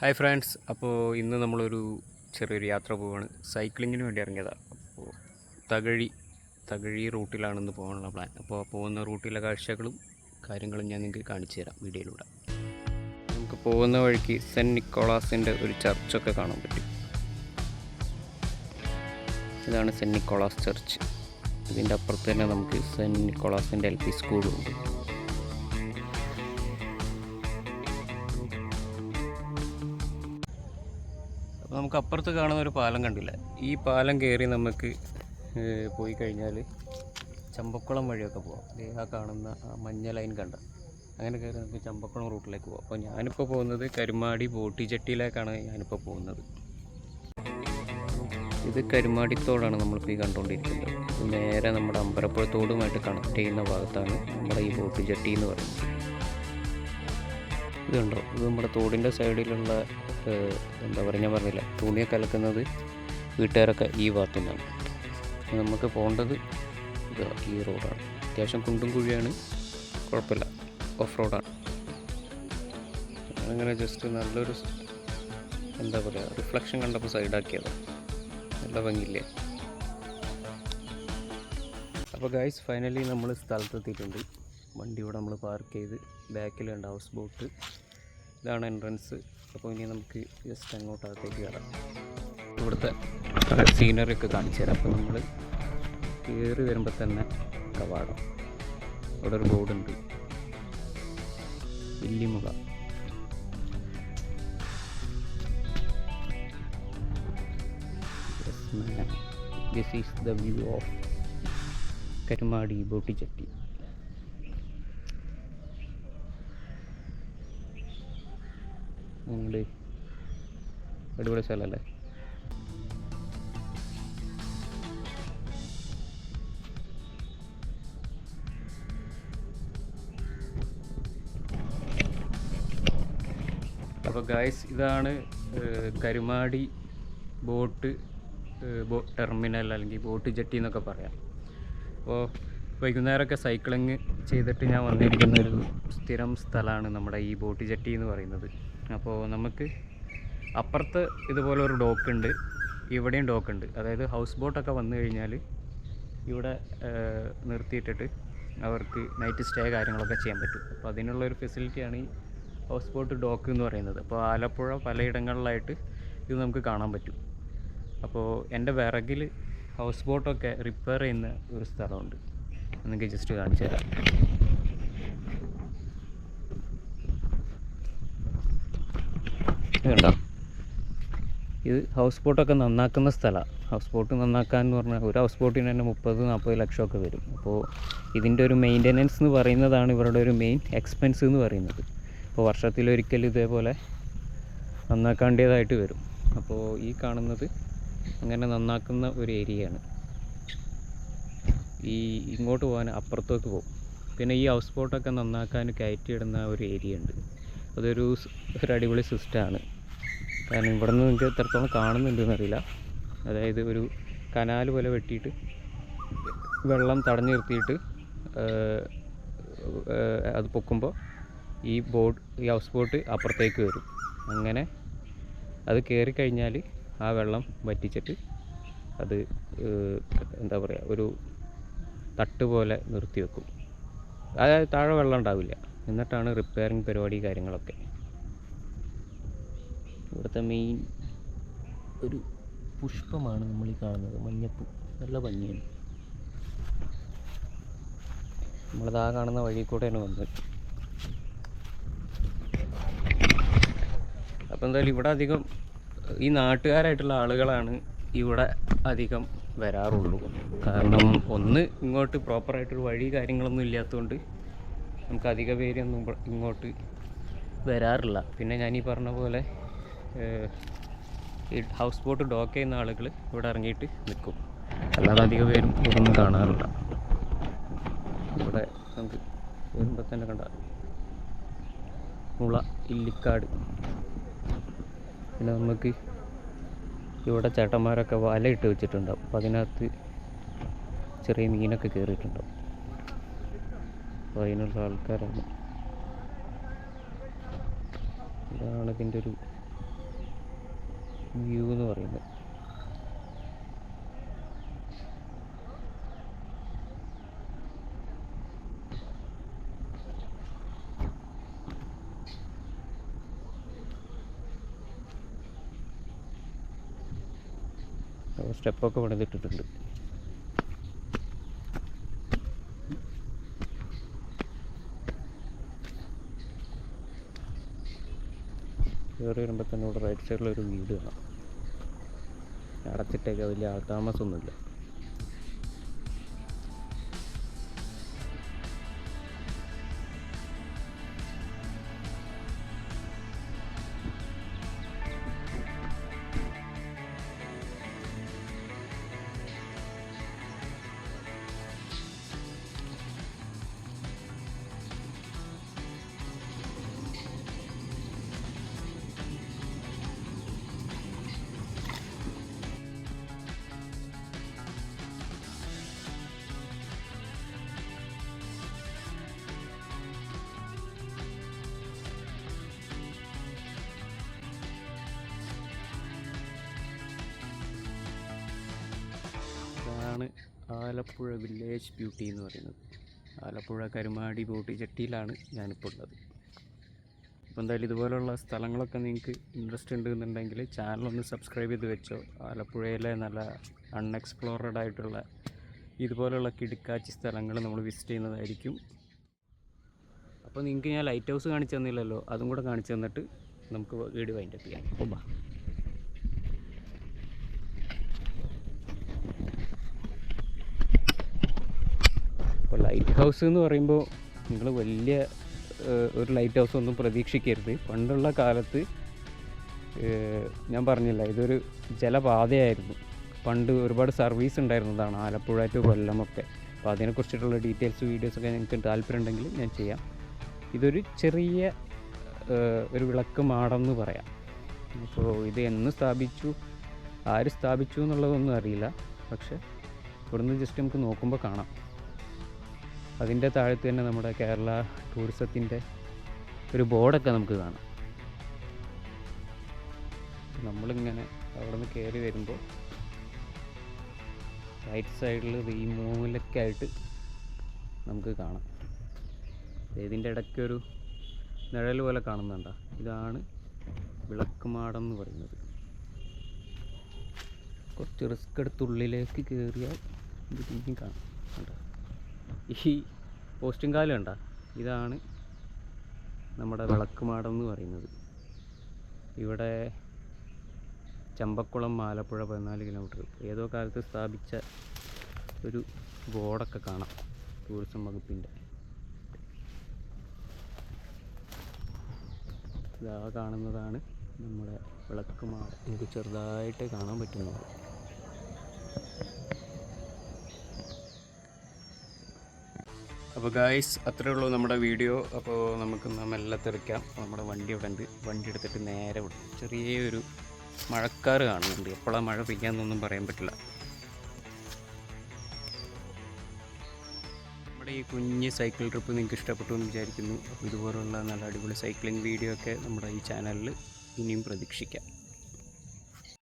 Hi friends, അപ്പോൾ ഇന്ന് നമ്മളൊരു ചെറിയൊരു യാത്ര പോവാണ്. സൈക്ലിങ്ങിന് വേണ്ടി ഇറങ്ങിയതാണ്. അപ്പോൾ തകഴി തകഴി റൂട്ടിലാണെന്ന് പോകാനുള്ള പ്ലാൻ. അപ്പോൾ പോകുന്ന റൂട്ടിലെ കാഴ്ചകളും കാര്യങ്ങളും ഞാൻ നിങ്ങൾക്ക് കാണിച്ചു തരാം വീഡിയോയിലൂടെ. നമുക്ക് പോകുന്ന വഴിക്ക് സെൻറ്റ് നിക്കോളാസിൻ്റെ ഒരു ചർച്ചൊക്കെ കാണാൻ പറ്റും. ഇതാണ് സെൻറ്റ് നിക്കോളാസ് ചർച്ച്. ഇതിൻ്റെ അപ്പുറത്ത് തന്നെ നമുക്ക് സെൻറ്റ് നിക്കോളാസിൻ്റെ LP സ്കൂളുണ്ട്. അപ്പോൾ നമുക്ക് അപ്പുറത്ത് കാണുന്ന ഒരു പാലം കണ്ടില്ല. ഈ പാലം കയറി നമുക്ക് പോയി കഴിഞ്ഞാൽ ചമ്പക്കുളം വഴിയൊക്കെ പോകാം. ആ കാണുന്ന മഞ്ഞ ലൈൻ കണ്ട അങ്ങനെ കയറി നമുക്ക് ചമ്പക്കുളം റൂട്ടിലേക്ക് പോകാം. അപ്പോൾ ഞാനിപ്പോൾ പോകുന്നത് കരുമാടി ബോട്ടി ജെട്ടിയിലേക്കാണ് ഞാനിപ്പോൾ പോകുന്നത്. ഇത് കരുമാടിത്തോടാണ് നമ്മളിപ്പോൾ ഈ കണ്ടുകൊണ്ടിരിക്കുന്നത്. ഇത് നേരെ നമ്മുടെ അമ്പലപ്പുഴത്തോടുമായിട്ട് കണക്ട് ചെയ്യുന്ന ഭാഗത്താണ് നമ്മുടെ ഈ ബോട്ടി ജെട്ടി എന്ന് പറയുന്നത്. ഇതുണ്ടോ, ഇത് നമ്മുടെ തോടിൻ്റെ സൈഡിലുള്ള എന്താ പറയുക, ഞാൻ പറഞ്ഞില്ല, തുണിയൊക്കെ അലക്കുന്നത് വീട്ടുകാരൊക്കെ ഈ ഭാഗത്തു നിന്നാണ്. നമുക്ക് പോകേണ്ടത് ഇത് ഈ റോഡാണ്. അത്യാവശ്യം കുണ്ടും കുഴിയാണ്, കുഴപ്പമില്ല, ഓഫ് റോഡാണ്. അങ്ങനെ ജസ്റ്റ് നല്ലൊരു എന്താ പറയുക റിഫ്ലക്ഷൻ കണ്ടപ്പോൾ സൈഡാക്കിയതാണ്. നല്ല ഭംഗിയില്ലേ. അപ്പോൾ ഗൈസ്, ഫൈനലി നമ്മൾ സ്ഥലത്തെത്തിയിട്ടുണ്ട്. വണ്ടി ഇവിടെ നമ്മൾ പാർക്ക് ചെയ്ത് ബാക്കിലുണ്ട് ഹൗസ് ബോട്ട്. ഇതാണ് എൻട്രൻസ്. അപ്പോൾ ഇനി നമുക്ക് ജസ്റ്റ് അങ്ങോട്ടകത്തേക്ക് കയറാം. ഇവിടുത്തെ സീനറി ഒക്കെ കാണിച്ചു തരാം. അപ്പോൾ നമ്മൾ കയറി വരുമ്പോൾ തന്നെ കവാടം, ഇവിടെ ഒരു ബോർഡുണ്ട്, Illimukha. This is the view of Karumadi boat jetty. അടിപൊളി സ്ഥലമല്ലേ. അപ്പോൾ ഗായ്സ്, ഇതാണ് കരുമാടി ബോട്ട് ടെർമിനൽ അല്ലെങ്കിൽ ബോട്ട് ജെട്ടി എന്നൊക്കെ പറയാം. അപ്പോൾ വൈകുന്നേരമൊക്കെ സൈക്ലിങ് ചെയ്തിട്ട് ഞാൻ വന്നിരിക്കുന്നൊരു സ്ഥിരം സ്ഥലമാണ് നമ്മുടെ ഈ ബോട്ട് ജെട്ടി എന്ന് പറയുന്നത്. അപ്പോൾ നമുക്ക് അപ്പുറത്ത് ഇതുപോലെ ഒരു ഡോക്കുണ്ട്, ഇവിടെയും ഡോക്കുണ്ട്. അതായത് ഹൗസ് ബോട്ടൊക്കെ വന്നു കഴിഞ്ഞാൽ ഇവിടെ നിർത്തിയിട്ടിട്ട് അവർക്ക് നൈറ്റ് സ്റ്റേ കാര്യങ്ങളൊക്കെ ചെയ്യാൻ പറ്റും. അപ്പോൾ അതിനുള്ളൊരു ഫെസിലിറ്റിയാണ് ഈ ഹൗസ് ബോട്ട് ഡോക്ക് എന്ന് പറയുന്നത്. അപ്പോൾ ആലപ്പുഴ പലയിടങ്ങളിലായിട്ട് ഇത് നമുക്ക് കാണാൻ പറ്റും. അപ്പോൾ എൻ്റെ വിറകിൽ ഹൗസ് ബോട്ടൊക്കെ റിപ്പയർ ചെയ്യുന്ന ഒരു സ്ഥലമുണ്ട്, നിങ്ങൾക്ക് ജസ്റ്റ് കാണിച്ചു തരാം. കണ്ടോ, ഇത് ഹൗസ് ബോട്ടൊക്കെ നന്നാക്കുന്ന സ്ഥലമാണ്. ഹൗസ് ബോട്ട് നന്നാക്കാൻ എന്ന് പറഞ്ഞാൽ ഒരു ഹൗസ് ബോട്ടിന് തന്നെ 30-40 ലക്ഷമൊക്കെ വരും. അപ്പോൾ ഇതിൻ്റെ ഒരു മെയിൻ്റനൻസ് എന്ന് പറയുന്നതാണ് ഇവരുടെ ഒരു മെയിൻ എക്സ്പെൻസ് എന്ന് പറയുന്നത്. അപ്പോൾ വർഷത്തിലൊരിക്കൽ ഇതേപോലെ നന്നാക്കേണ്ടതായിട്ട് വരും. അപ്പോൾ ഈ കാണുന്നത് അങ്ങനെ നന്നാക്കുന്ന ഒരു ഏരിയയാണ്. ഈ ഇങ്ങോട്ട് പോകാൻ അപ്പുറത്തേക്ക് പോകും. പിന്നെ ഈ ഹൗസ് ബോട്ടൊക്കെ നന്നാക്കാൻ കയറ്റിയിടുന്ന ഒരു ഏരിയ ഉണ്ട്. അതൊരു അടിപൊളി സിസ്റ്റമാണ്. കാരണം ഇവിടെ നിന്ന് നിങ്ങൾക്ക് എത്രത്തോളം കാണുന്നുണ്ടെന്നറിയില്ല. അതായത് ഒരു കനാൽ പോലെ വെട്ടിയിട്ട് വെള്ളം തടഞ്ഞു നിർത്തിയിട്ട് അത് പൊക്കുമ്പോൾ ഈ ഹൗസ് ബോട്ട് അപ്പുറത്തേക്ക് വരും. അങ്ങനെ അത് കയറിക്കഴിഞ്ഞാൽ ആ വെള്ളം വറ്റിച്ചിട്ട് അത് എന്താ പറയുക, ഒരു തട്ട് പോലെ നിർത്തി വെക്കും. അതായത് താഴെ വെള്ളം ഉണ്ടാവില്ല. എന്നിട്ടാണ് റിപ്പയറിങ് പരിപാടി കാര്യങ്ങളൊക്കെ. ഇവിടുത്തെ മെയിൻ ഒരു പുഷ്പമാണ് നമ്മൾ ഈ കാണുന്നത്, മഞ്ഞപ്പൂ. നല്ല ഭംഗിയാണ്. നമ്മളതാ കാണുന്ന വഴി കൂടെയാണ് വന്നത്. അപ്പോൾ എന്തായാലും ഇവിടെ അധികം ഈ നാട്ടുകാരായിട്ടുള്ള ആളുകളാണ് ഇവിടെ അധികം വരാറുള്ളൂ. കാരണം ഒന്ന്, ഇങ്ങോട്ട് പ്രോപ്പറായിട്ടൊരു വഴി കാര്യങ്ങളൊന്നും ഇല്ലാത്തതുകൊണ്ട് നമുക്ക് അധിക പേരൊന്നും ഇങ്ങോട്ട് വരാറില്ല. പിന്നെ ഞാനീ പറഞ്ഞ പോലെ ഈ ഹൗസ് ബോട്ട് ഡോക്ക് ചെയ്യുന്ന ആളുകൾ ഇവിടെ ഇറങ്ങിയിട്ട് നിൽക്കും. അല്ലാതെ അധിക പേരും ഇതൊന്നും കാണാറില്ല. ഇവിടെ നമുക്ക് വരുമ്പോൾ തന്നെ കണ്ട മുള, ഇല്ലിക്കാട്. പിന്നെ നമുക്ക് ഇവിടെ ചേട്ടന്മാരൊക്കെ വല ഇട്ട് വെച്ചിട്ടുണ്ടാവും. അപ്പോൾ അതിനകത്ത് ചെറിയ മീനൊക്കെ കയറിയിട്ടുണ്ടാവും. അപ്പോൾ അതിനുള്ള ആൾക്കാരാണ്. ഇതാണ് ഇതിൻ്റെ ഒരു വ്യൂ എന്ന് പറയുന്നത്. സ്റ്റെപ്പൊക്കെ പണിതിട്ടിട്ടുണ്ട്. കയറി വരുമ്പോൾ തന്നെ ഇവിടെ റൈറ്റ് സൈഡിലൊരു വീട് കാണാം. അടച്ചിട്ടേക്ക് വലിയ ആൾതാമസമൊന്നുമില്ല. ഇതാണ് ആലപ്പുഴ വില്ലേജ് ബ്യൂട്ടി എന്ന് പറയുന്നത്. ആലപ്പുഴ കരുമാടി ബോട്ട് ജെട്ടിയിലാണ് ഞാനിപ്പോൾ ഉള്ളത്. അപ്പോൾ എന്തായാലും ഇതുപോലുള്ള സ്ഥലങ്ങളൊക്കെ നിങ്ങൾക്ക് ഇൻട്രസ്റ്റ് ഉണ്ടെന്നുണ്ടെങ്കിൽ ചാനലൊന്ന് സബ്സ്ക്രൈബ് ചെയ്ത് വെച്ചോ. ആലപ്പുഴയിലെ നല്ല അൺഎക്സ്പ്ലോറഡ് ആയിട്ടുള്ള ഇതുപോലുള്ള കിടുക്കാച്ചി സ്ഥലങ്ങൾ നമ്മൾ വിസിറ്റ് ചെയ്യുന്നതായിരിക്കും. അപ്പോൾ നിങ്ങൾക്ക് ഞാൻ ലൈറ്റ് ഹൗസ് കാണിച്ചു തന്നില്ലല്ലോ, അതും കൂടെ കാണിച്ചു തന്നിട്ട് നമുക്ക് വീഡിയോ വൈൻഡപ്പ് ചെയ്യാം. അപ്പോൾ അപ്പോൾ ലൈറ്റ് ഹൗസ് എന്ന് പറയുമ്പോൾ നിങ്ങൾ വലിയ ഒരു ലൈറ്റ് ഹൗസ് ഒന്നും പ്രതീക്ഷിക്കരുത്. പണ്ടുള്ള കാലത്ത് ഞാൻ പറഞ്ഞില്ല, ഇതൊരു ജലപാതയായിരുന്നു. പണ്ട് ഒരുപാട് സർവീസ് ഉണ്ടായിരുന്നതാണ് ആലപ്പുഴ ടു കൊല്ലമൊക്കെ. അപ്പോൾ അതിനെക്കുറിച്ചിട്ടുള്ള ഡീറ്റെയിൽസ് വീഡിയോസൊക്കെ നിങ്ങൾക്ക് താല്പര്യം ഉണ്ടെങ്കിൽ ഞാൻ ചെയ്യാം. ഇതൊരു ചെറിയ ഒരു വിളക്ക് മാടെന്ന് പറയാം. അപ്പോൾ ഇത് എന്ന് സ്ഥാപിച്ചു, ആര് സ്ഥാപിച്ചു എന്നുള്ളതൊന്നും അറിയില്ല. പക്ഷേ ഇവിടുന്ന് ജസ്റ്റ് നമുക്ക് നോക്കുമ്പോൾ കാണാം. അതിൻ്റെ താഴത്ത് തന്നെ നമ്മുടെ കേരള ടൂറിസത്തിൻ്റെ ഒരു ബോർഡൊക്കെ നമുക്ക് കാണാം. നമ്മളിങ്ങനെ അവിടെ നിന്ന് കയറി വരുമ്പോൾ റൈറ്റ് സൈഡിൽ ഈ മൂലക്കായിട്ട് നമുക്ക് കാണാം. ഇതിൻ്റെ ഇടയ്ക്കൊരു നിഴൽ പോലെ കാണുന്നുണ്ടോ? ഇതാണ് വിളക്കുമാടെന്ന് പറയുന്നത്. കുറച്ച് റിസ്ക് എടുത്ത് ഉള്ളിലേക്ക് കയറിയാൽ ഇത് പിന്നെയും കാണാം. കണ്ടോ, ഈ പോസ്റ്റും കാലം കണ്ട, ഇതാണ് നമ്മുടെ വിളക്കുമാടെന്ന് പറയുന്നത്. ഇവിടെ ചമ്പക്കുളം ആലപ്പുഴ 14 കിലോമീറ്റർ ഏതോ കാലത്ത് സ്ഥാപിച്ച ഒരു ബോർഡൊക്കെ കാണാം ടൂറിസം വകുപ്പിൻ്റെ. ഇതാ കാണുന്നതാണ് നമ്മുടെ വിളക്കുമാട്. നമുക്ക് ചെറുതായിട്ട് കാണാൻ പറ്റുന്നത്. അപ്പോൾ ഗായ്സ്, അത്രേ ഉള്ളൂ നമ്മുടെ വീഡിയോ. അപ്പോൾ നമുക്ക് മെല്ലെ തെറിക്കാം. നമ്മുടെ വണ്ടി ഇവിടെ ഉണ്ട്. വണ്ടി എടുത്തിട്ട് നേരെ വിടും. ചെറിയൊരു മഴക്കാറ് കാണുന്നുണ്ട്. എപ്പോഴാണ് മഴ പെയ്യാന്നൊന്നും പറയാൻ പറ്റില്ല. നമ്മുടെ ഈ കുഞ്ഞ് സൈക്കിൾ ട്രിപ്പ് നിങ്ങൾക്ക് ഇഷ്ടപ്പെട്ടു എന്ന് വിചാരിക്കുന്നു. അപ്പോൾ ഇതുപോലുള്ള നല്ല അടിപൊളി സൈക്ലിംഗ് വീഡിയോ ഒക്കെ നമ്മുടെ ഈ ചാനലിൽ ഇനിയും പ്രതീക്ഷിക്കാം.